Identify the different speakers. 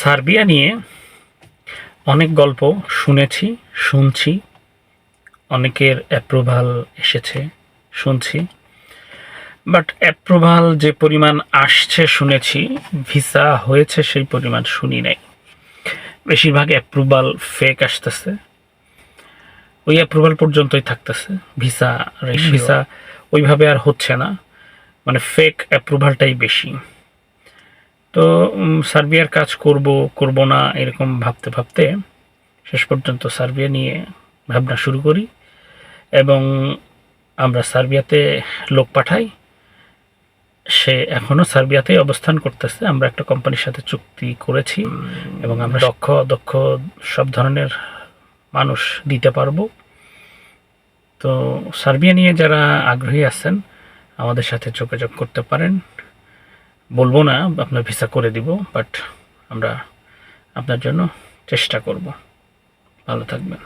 Speaker 1: Serbia নিয়ে অনেক গল্প শুনেছি, শুনছি, অনেকের অ্যাপ্রুভাল এসেছে শুনছি, বাট অ্যাপ্রুভাল যে পরিমাণ আসছে শুনেছি, ভিসা হয়েছে সেই পরিমাণ শুনি নাই। বেশিরভাগ অ্যাপ্রুভাল ফেক আসতেছে, ওই অ্যাপ্রুভাল পর্যন্তই থাকতেছে, ভিসা ওইভাবে আর হচ্ছে না, মানে ফেক অ্যাপ্রুভালটাই বেশি। তো সার্বিয়ার কাজ করব না এরকম ভাবতে ভাবতে শেষ পর্যন্ত সার্বিয়া নিয়ে ভাবনা শুরু করি এবং আমরা সার্বিয়াতে লোক পাঠাই। সে এখনও সার্বিয়াতেই অবস্থান করতেছে। আমরা একটা কোম্পানির সাথে চুক্তি করেছি এবং আমরা দক্ষ সব ধরনের মানুষ দিতে পারবো। তো সার্বিয়া নিয়ে যারা আগ্রহী আছেন আমাদের সাথে যোগাযোগ করতে পারেন। বলবো না আপনার ভিসা করে দিব, বাট আমরা আপনার জন্য চেষ্টা করব। ভালো থাকবেন।